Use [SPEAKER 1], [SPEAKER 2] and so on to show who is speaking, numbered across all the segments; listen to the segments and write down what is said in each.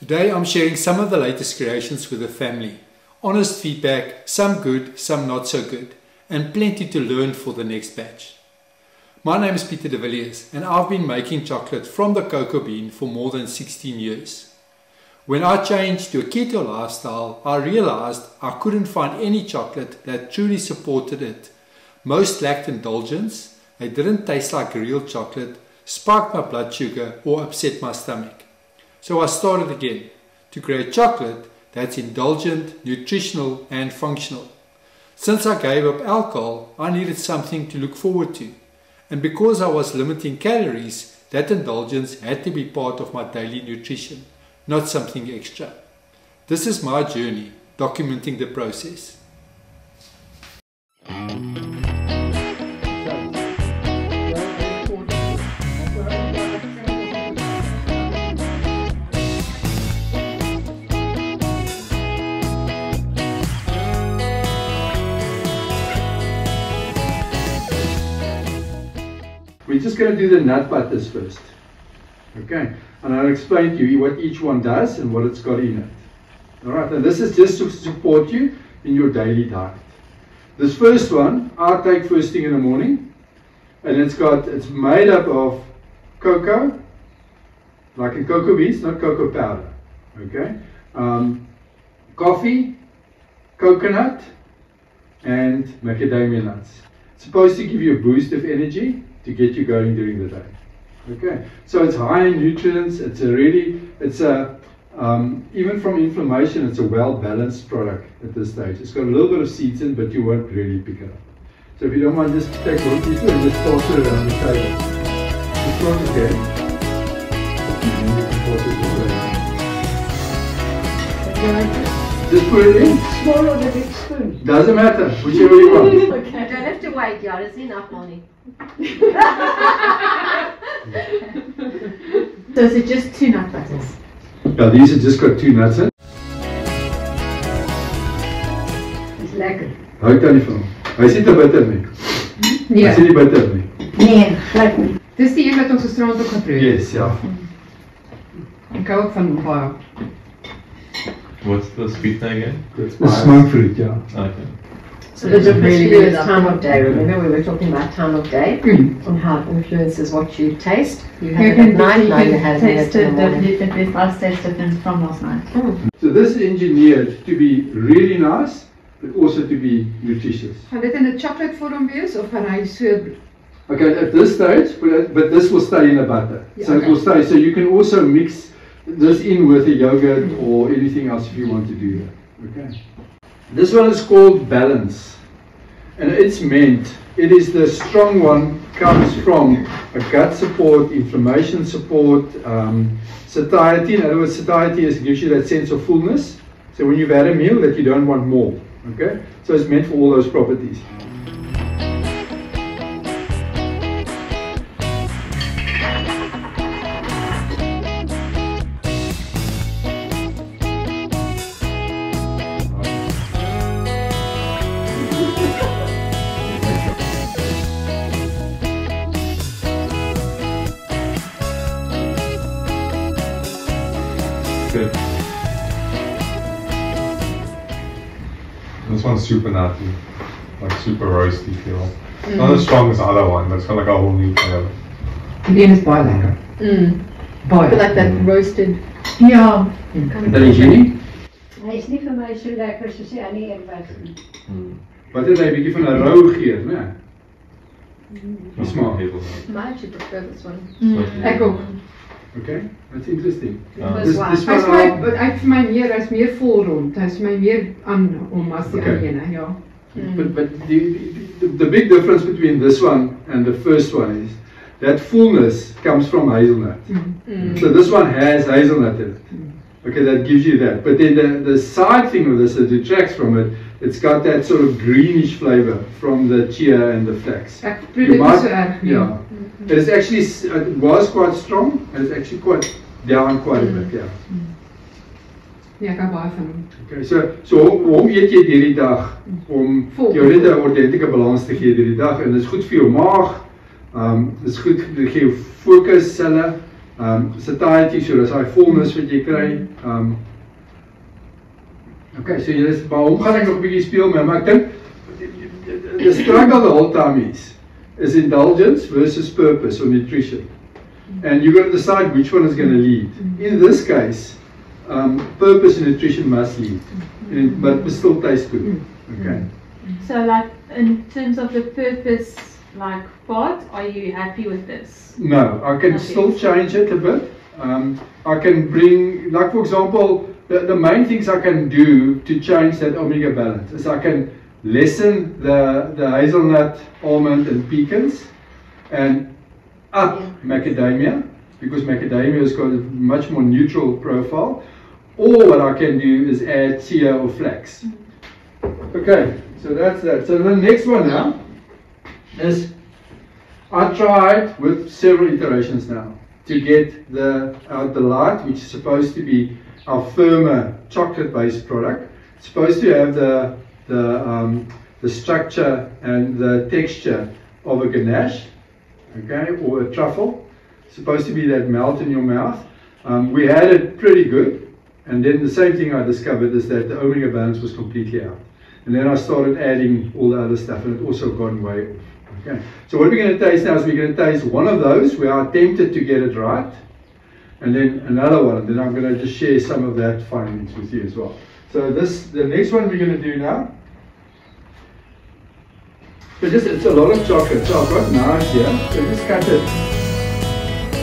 [SPEAKER 1] Today I'm sharing some of the latest creations with the family. Honest feedback, some good, some not so good, and plenty to learn for the next batch. My name is Pieter de Villiers and I've been making chocolate from the cocoa bean for more than 16 years. When I changed to a keto lifestyle, I realized I couldn't find any chocolate that truly supported it. Most lacked indulgence, they didn't taste like real chocolate, spiked my blood sugar or upset my stomach. So I started again to create chocolate that's indulgent, nutritional and functional. Since I gave up alcohol, I needed something to look forward to. And because I was limiting calories, that indulgence had to be part of my daily nutrition, not something extra. This is my journey, documenting the process.
[SPEAKER 2] We're just going to do the nut butters first. Okay, and I'll explain to you what each one does and what it's got in it. Alright, and this is just to support you in your daily diet. This first one, I take first thing in the morning, and it's made up of cocoa, like in cocoa beans, not cocoa powder. Okay, coffee, coconut, and macadamia nuts. It's supposed to give you a boost of energy to get you going during the day. Okay, so it's high in nutrients. Even from inflammation, it's a well-balanced product at this stage. It's got a little bit of seeds in, but you won't really pick it up. So if you don't mind, just take one piece and just toss it around the table. This one again. Just put it in.
[SPEAKER 3] Small or the big spoon?
[SPEAKER 2] Doesn't matter, whichever you want.
[SPEAKER 3] Okay.
[SPEAKER 4] You don't have to wait, yeah, there's enough money.
[SPEAKER 3] So is it just 2 nut butters?
[SPEAKER 2] Yeah, these have just got 2 nuts in.
[SPEAKER 3] Is lekker.
[SPEAKER 2] Hou kan nie van hom. Hy is nie te bitter nie.
[SPEAKER 3] Nee.
[SPEAKER 2] Hy is nie bitter nie.
[SPEAKER 3] Nee, glad nie.
[SPEAKER 5] Dis die een wat ons gisterand ook geproe het.
[SPEAKER 2] Yes, ja.
[SPEAKER 5] Ek hou ook van baie.
[SPEAKER 6] What's the sweet thing again?
[SPEAKER 2] Dis monk fruit, ja.
[SPEAKER 6] Okay.
[SPEAKER 3] So the difference here is time of day. Remember we were talking about time of day and how it influences what you taste. You have it at night, now you're having it in the morning.
[SPEAKER 7] It does taste different from last night.
[SPEAKER 2] So this is engineered to be really nice, but also to be nutritious.
[SPEAKER 5] Gaan dit in 'n chocolate vorm wees of gaan hy so?
[SPEAKER 2] Okay, at this stage, but this will stay in the butter.
[SPEAKER 5] Yeah,
[SPEAKER 2] So it will stay. So you can also mix this in with a yogurt or anything else if you want to do that. Okay. This one is called Balance, and it is the strong one, comes from a gut support, inflammation support, satiety. In other words, satiety gives you that sense of fullness. So when you've had a meal that you don't want more. Okay, so it's meant for all those properties.
[SPEAKER 6] Good. This one's super nutty, like super roasty feel. Not as strong as the other one, but it's got like a whole new flavor.
[SPEAKER 5] Die een is baie lekker. Baie.
[SPEAKER 3] Like that roasted.
[SPEAKER 5] Ja.
[SPEAKER 2] Dan is jy nie?
[SPEAKER 7] Hy is nie vir my so lekker soos die ander een was nie.
[SPEAKER 2] Wat het hy 'n bietjie van 'n rou geur, né? Die smaak.
[SPEAKER 3] I actually prefer this one.
[SPEAKER 5] Ek ook.
[SPEAKER 2] Okay, that's interesting.
[SPEAKER 3] This one.
[SPEAKER 2] This
[SPEAKER 5] Hy's
[SPEAKER 2] one,
[SPEAKER 5] vir my meer, hy's meer vol rond. Hy's vir my meer aan om as die
[SPEAKER 2] Okay.
[SPEAKER 5] ander ene, ja.
[SPEAKER 2] but the big difference between this one and the first one is that fullness comes from hazelnut. So this one has hazelnut in it. Okay, that gives you that. But then the side thing of this that detracts from it, it's got that sort of greenish flavor from the chia and the flax.
[SPEAKER 5] Ek proe dit nie so erg nie.
[SPEAKER 2] Yeah. It was quite strong, and it's actually quite down quite a bit, yeah.
[SPEAKER 5] Ja, ek hou baie van hom.
[SPEAKER 2] Okay, so hoe eet jy hierdie dag om jou net 'n ordentlike balans te gee hierdie dag, en dit is goed vir jou maag. Dit is goed, dit gee jou fokus selle, Satiety, so dis daai fullness wat jy kry. Okay, so jy is maar hom gaan ek nog 'n bietjie speel met, maar ek dink the struggle the whole time is indulgence versus purpose or nutrition. And you've got to decide which one is going to lead. In this case, purpose and nutrition must lead, but it still tastes good. Okay.
[SPEAKER 8] So, like in terms of the purpose, like part, are you happy with this?
[SPEAKER 2] No, I can still change it a bit. I can bring, like for example, the main things I can do to change that omega balance is I can lessen the hazelnut, almond and pecans and up macadamia, because macadamia has got a much more neutral profile. Or what I can do is add chia or flax. Okay, so that's that. So the next one now is I tried with several iterations now to get the light, which is supposed to be our firmer chocolate-based product. It's supposed to have the structure and the texture of a ganache, okay, or a truffle. It's supposed to be that melt in your mouth. We had it pretty good, and then the same thing I discovered is that the omega balance was completely out. And then I started adding all the other stuff, and it also gone way off. Okay. So what we're going to taste now is we're going to taste one of those where I attempted to get it right, and then another one. Then I'm going to just share some of that findings with you as well. So the next one we're going to do now. So it's a lot of chocolate. So I've got knives here. So just cut it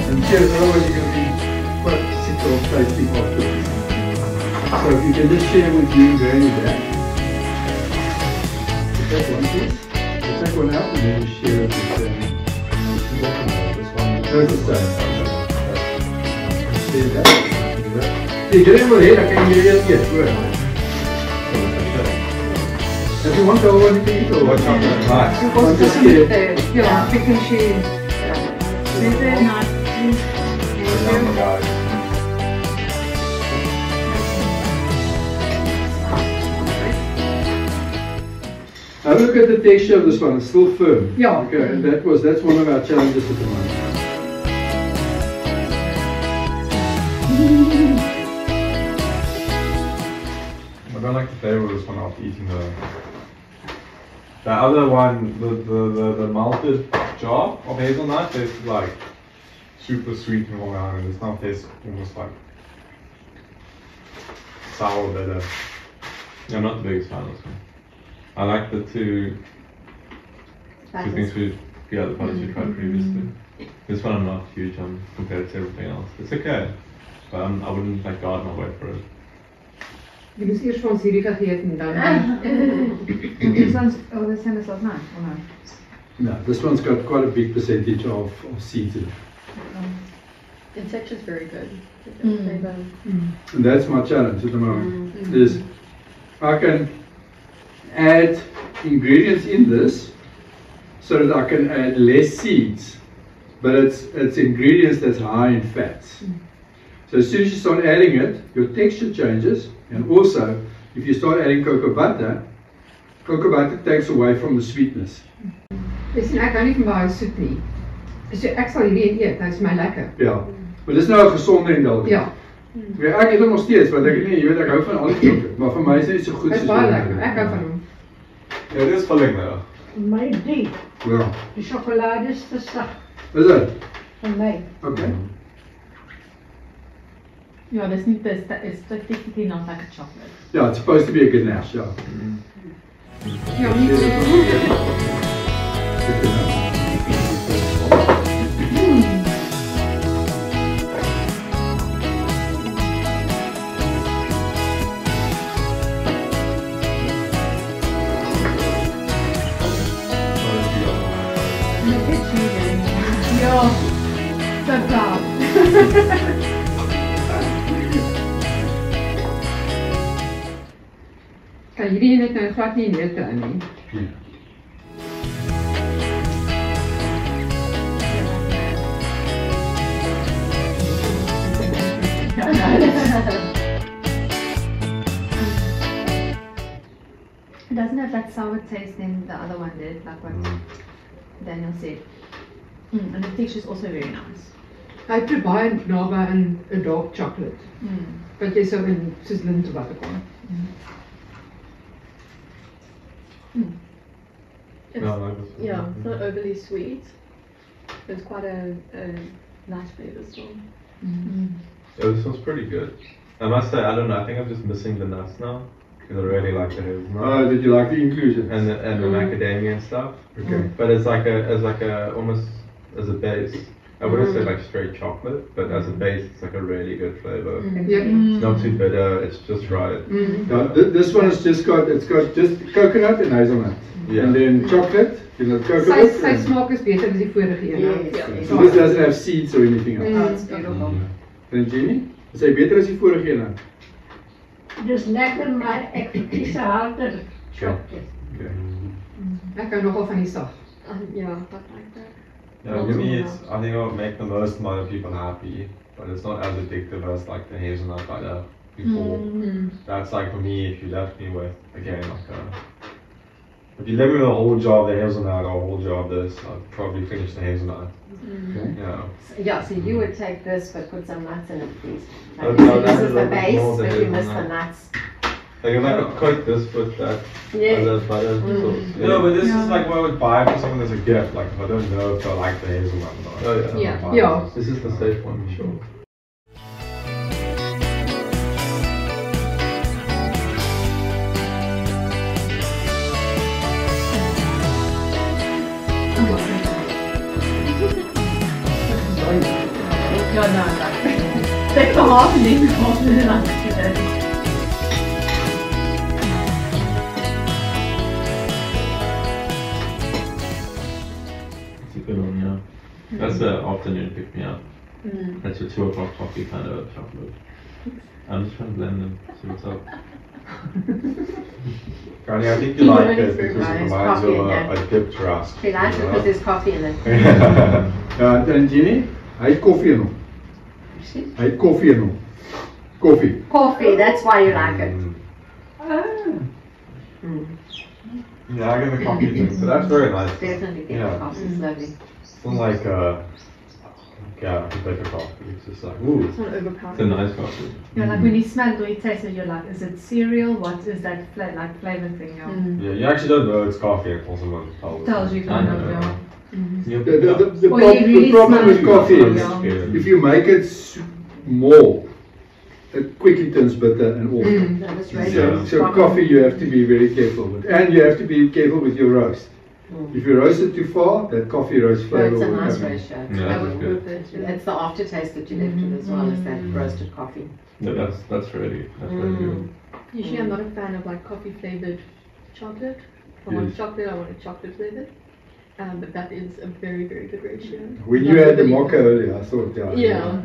[SPEAKER 2] and share it. Otherwise you're going to be quite sick of tasting afterwards. So if you can just share with you and Granny that. Take one piece. Take one out and then you share it with them. This one. That's the same. See that? See, get in with it. I can get it. Yes, if you want the one, you can eat the one.
[SPEAKER 5] Ons
[SPEAKER 2] just
[SPEAKER 5] tussen met ja, pick and choose.
[SPEAKER 8] Very nice.
[SPEAKER 2] Have a look at the texture of this one. It's still firm.
[SPEAKER 5] Yeah.
[SPEAKER 2] Okay, and that's one of our challenges at the moment.
[SPEAKER 6] I don't like the flavor of this one after eating the other one, the malted jar of hazelnut tastes like super sweet and all around, and this now tastes almost like sour bitter.
[SPEAKER 9] Yeah, I'm not the biggest fan of this one. I like the two things the products we tried previously. This one I'm not huge on compared to everything else. It's okay, but I wouldn't like go out my way for it.
[SPEAKER 5] Jy moes eers vir ons hierdie gegeet en dan.
[SPEAKER 10] This one's the same as last night, or no?
[SPEAKER 2] No, this one's got quite a big percentage of seeds in it.
[SPEAKER 3] The texture's very good.
[SPEAKER 2] And that's my challenge at the moment. Is I can add ingredients in this so that I can add less seeds, but it's ingredients that's high in fats. So as soon as you start adding it, your texture changes, and also if you start adding cocoa butter takes away from the sweetness.
[SPEAKER 5] Jy sien ek hou nie van baie soet nie. So ek sal hierdie eet, dit is my lekker.
[SPEAKER 2] Ja, maar dis nou 'n gesonde indulgence.
[SPEAKER 5] Ja.
[SPEAKER 2] Ja, ek eet hom nog steeds, want ek nie, jy weet ek hou van al die chocolate, maar vir my is dit nie so goed
[SPEAKER 5] Dit is baie lekker. Ek hou van hom.
[SPEAKER 6] Ja, dit is vulling nou.
[SPEAKER 7] My die.
[SPEAKER 2] Ja.
[SPEAKER 7] Die sjokolade is te sag
[SPEAKER 2] Is dit?
[SPEAKER 7] vir my.
[SPEAKER 2] Okay.
[SPEAKER 8] Yeah, this need this. It's technically not like a chocolate.
[SPEAKER 2] Yeah, it's supposed to be a ganache, yeah.
[SPEAKER 5] Ja, nie
[SPEAKER 8] Ja,
[SPEAKER 5] totaal. Kan hierdie net nou glad nie neute in nie.
[SPEAKER 10] It doesn't have that sour taste than the other one did, like what Daniel said.
[SPEAKER 8] and the texture is also very nice.
[SPEAKER 5] Hy het baie naby aan 'n dark chocolate. Wat jy sou in soos lint of wat ook al.
[SPEAKER 8] Yeah, it's not overly sweet. It's quite a nice flavour still.
[SPEAKER 9] Yeah, this one's pretty good. I must say, I don't know, I think I'm just missing the nuts now. Because I really like the hazelnut.
[SPEAKER 2] Oh, did you like the inclusion?
[SPEAKER 9] And the macadamia and stuff.
[SPEAKER 2] Okay.
[SPEAKER 9] But it's like a almost as a base. I wouldn't say like straight chocolate, but as a base, it's like a really good flavor. It's not too bitter. It's just right.
[SPEAKER 2] Now, this one has just got just coconut and hazelnut, and then chocolate. You know, coconut.
[SPEAKER 5] Sy smaak is beter as die vorige een.
[SPEAKER 2] Yeah. So this doesn't have seeds or anything else.
[SPEAKER 3] Oh, it's beautiful.
[SPEAKER 2] And Jenny, is hy beter as die vorige een?
[SPEAKER 7] Dus lekker, maar ek kies 'n harder chocolate.
[SPEAKER 5] Ek hou nogal van die sag.
[SPEAKER 8] Yeah, I like that.
[SPEAKER 6] Yeah, for me, I think it'll make the most amount of people happy, but it's not as addictive as like the hazelnut butter before. That's like for me, if you left me with, again, if you left me with a whole jar of the hazelnut or a whole jar of this, I'd probably finish the hazelnut.
[SPEAKER 2] Okay.
[SPEAKER 6] Yeah.
[SPEAKER 3] Yeah, so you would take this but put some nuts in it, please.
[SPEAKER 9] Oh,
[SPEAKER 3] Like,
[SPEAKER 9] no,
[SPEAKER 3] this
[SPEAKER 9] that's
[SPEAKER 3] is
[SPEAKER 9] a
[SPEAKER 3] the
[SPEAKER 9] little bit
[SPEAKER 3] base,
[SPEAKER 9] more than
[SPEAKER 3] but you miss the
[SPEAKER 9] hazelnut.
[SPEAKER 3] nuts.
[SPEAKER 9] Like if I could coat this with that other butter sauce.
[SPEAKER 6] No, but this is like what I would buy for someone as a gift. Like if I don't know if I like the hazelnut or not.
[SPEAKER 9] Oh yeah.
[SPEAKER 6] I'll buy
[SPEAKER 5] Yeah.
[SPEAKER 6] this.
[SPEAKER 9] This is the safe one, sure.
[SPEAKER 8] Ja, no, take the half and then half and then I do that.
[SPEAKER 9] It's a good one, yeah. That's the afternoon pick me up. That's a 2 o'clock coffee kind of chocolate. I'm just trying to blend them, see what's up.
[SPEAKER 6] Granny, I think you like it
[SPEAKER 3] Very
[SPEAKER 6] because it
[SPEAKER 3] nice.
[SPEAKER 6] reminds you
[SPEAKER 3] Coffee,
[SPEAKER 6] of a dipped rusk.
[SPEAKER 3] She likes it
[SPEAKER 6] you know?
[SPEAKER 3] because there's coffee in it.
[SPEAKER 2] En Jenny, hy het koffie in hom. Hy het koffie in hom. Koffie.
[SPEAKER 3] Coffee, that's why you like it.
[SPEAKER 6] Yeah, I get the coffee thing, so that's very nice.
[SPEAKER 3] Definitely get
[SPEAKER 6] Yeah.
[SPEAKER 3] the coffee, it's lovely.
[SPEAKER 6] It's not like yeah, better coffee. It's just like ooh.
[SPEAKER 8] It's not
[SPEAKER 9] It's a
[SPEAKER 8] overpowering.
[SPEAKER 9] nice coffee.
[SPEAKER 10] Yeah, like when you smell it or you taste it, you're like, is it cereal? What is that like flavor thing? Yeah.
[SPEAKER 6] Yeah, you actually don't know it's coffee until someone
[SPEAKER 10] Tells you kind of, yeah.
[SPEAKER 2] The
[SPEAKER 10] Or you really
[SPEAKER 2] problem
[SPEAKER 10] smell
[SPEAKER 2] with
[SPEAKER 10] it.
[SPEAKER 2] coffee is,
[SPEAKER 10] Yeah.
[SPEAKER 2] if you make it more, it quickly turns bitter and awful.
[SPEAKER 3] No, this radio
[SPEAKER 2] So,
[SPEAKER 3] is
[SPEAKER 2] so
[SPEAKER 3] proper.
[SPEAKER 2] coffee you have to be very careful with, and you have to be careful with your roast. If you roast it too far, that coffee roast
[SPEAKER 3] No,
[SPEAKER 2] flavor
[SPEAKER 3] it's a
[SPEAKER 2] will
[SPEAKER 3] nice
[SPEAKER 2] come in.
[SPEAKER 3] ratio.
[SPEAKER 9] Yeah, that's good.
[SPEAKER 3] It's the aftertaste that you left with as well as that roasted coffee.
[SPEAKER 9] Yeah, that's really good.
[SPEAKER 8] Usually I'm not a fan of like coffee flavoured chocolate. If I want
[SPEAKER 2] Yes.
[SPEAKER 8] chocolate, I want a chocolate flavoured. But that is a very, very good ratio.
[SPEAKER 2] When you had the mocha earlier, I thought, yeah.
[SPEAKER 8] Yeah.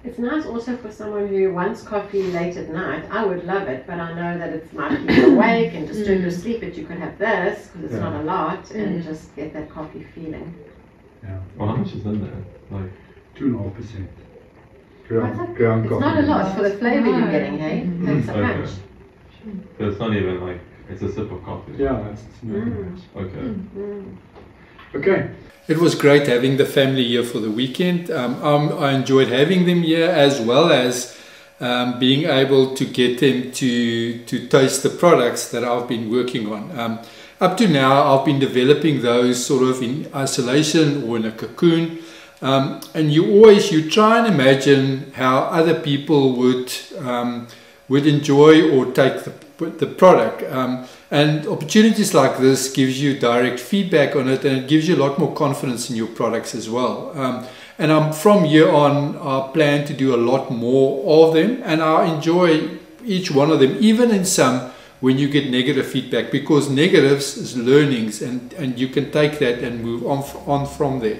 [SPEAKER 3] It's nice also for someone who wants coffee late at night. I would love it, but I know that it might keep you awake and disturb your sleep, but you could have this, because it's
[SPEAKER 2] Yeah.
[SPEAKER 3] not a lot, and just get that coffee feeling.
[SPEAKER 9] Well, how much is in there? Like
[SPEAKER 2] 2.5% ground
[SPEAKER 3] It's
[SPEAKER 2] coffee.
[SPEAKER 3] not a lot for the flavour you're getting, hey? That's a
[SPEAKER 9] Okay.
[SPEAKER 3] punch.
[SPEAKER 9] But it's not even like it's a sip of coffee.
[SPEAKER 2] Yeah, it's not much.
[SPEAKER 9] Okay.
[SPEAKER 2] Okay.
[SPEAKER 1] It was great having the family here for the weekend. I enjoyed having them here, as well as being able to get them to taste the products that I've been working on. Up to now, I've been developing those sort of in isolation or in a cocoon. And you try and imagine how other people would enjoy or take the product. And opportunities like this gives you direct feedback on it, and it gives you a lot more confidence in your products as well. And from here on, I plan to do a lot more of them, and I enjoy each one of them, even in some when you get negative feedback, because negatives is learnings, and you can take that and move on from there.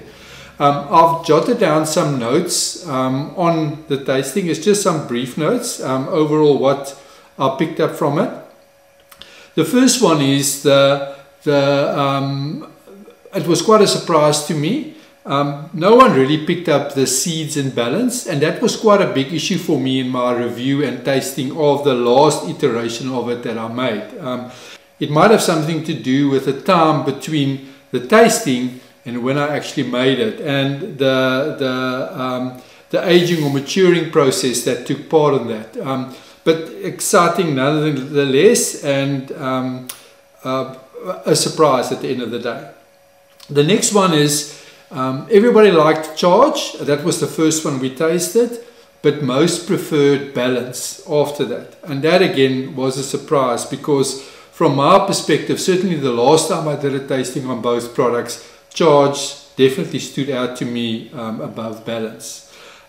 [SPEAKER 1] I've jotted down some notes on the tasting. It's just some brief notes, overall what I picked up from it. The first one is it was quite a surprise to me. No one really picked up the seeds and balance, and that was quite a big issue for me in my review and tasting of the last iteration of it that I made. It might have something to do with the time between the tasting and when I actually made it, and the aging or maturing process that took part in that. But exciting nonetheless, and a surprise at the end of the day. The next one is, everybody liked Charge. That was the first one we tasted, but most preferred Balance after that. And that again was a surprise, because from my perspective, certainly the last time I did a tasting on both products, Charge definitely stood out to me above Balance.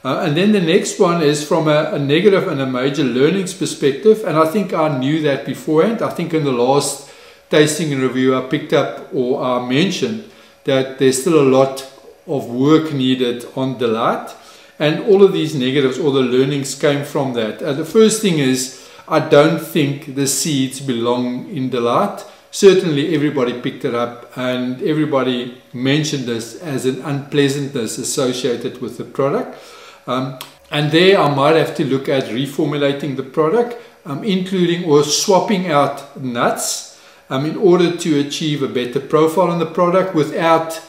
[SPEAKER 1] And then the next one is from a negative and a major learnings perspective, and I think I knew that beforehand. I think in the last tasting and review I picked up, or I mentioned, that there's still a lot of work needed on Delight, and all of these negatives, all the learnings came from that. The first thing is, I don't think the seeds belong in Delight. Certainly everybody picked it up, and everybody mentioned this as an unpleasantness associated with the product. And there I might have to look at reformulating the product, including or swapping out nuts in order to achieve a better profile on the product without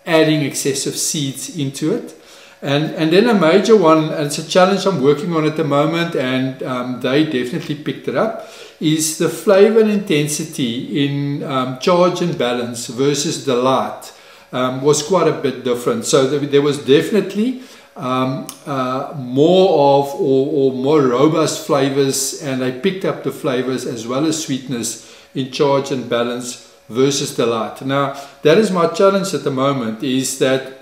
[SPEAKER 1] adding excessive seeds into it. And then a major one, and it's a challenge I'm working on at the moment, and they definitely picked it up, is the flavor and intensity in Charge and Balance versus Delight was quite a bit different. So there was definitely more of or more robust flavors, and I picked up the flavors as well as sweetness in Charge and Balance versus Delight. Now that is my challenge at the moment, is that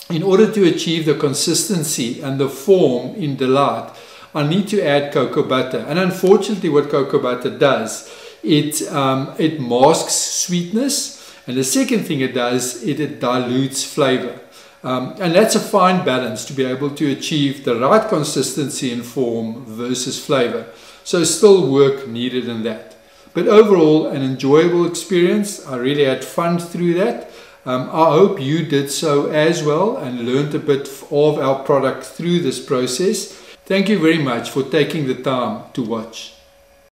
[SPEAKER 1] in order to achieve the consistency and the form in Delight, I need to add cocoa butter. And unfortunately what cocoa butter does, it masks sweetness, and the second thing it does, it dilutes flavor. And that's a fine balance to be able to achieve the right consistency and form versus flavor. So still work needed in that. But overall, an enjoyable experience. I really had fun through that. I hope you did so as well and learned a bit of our product through this process. Thank you very much for taking the time to watch.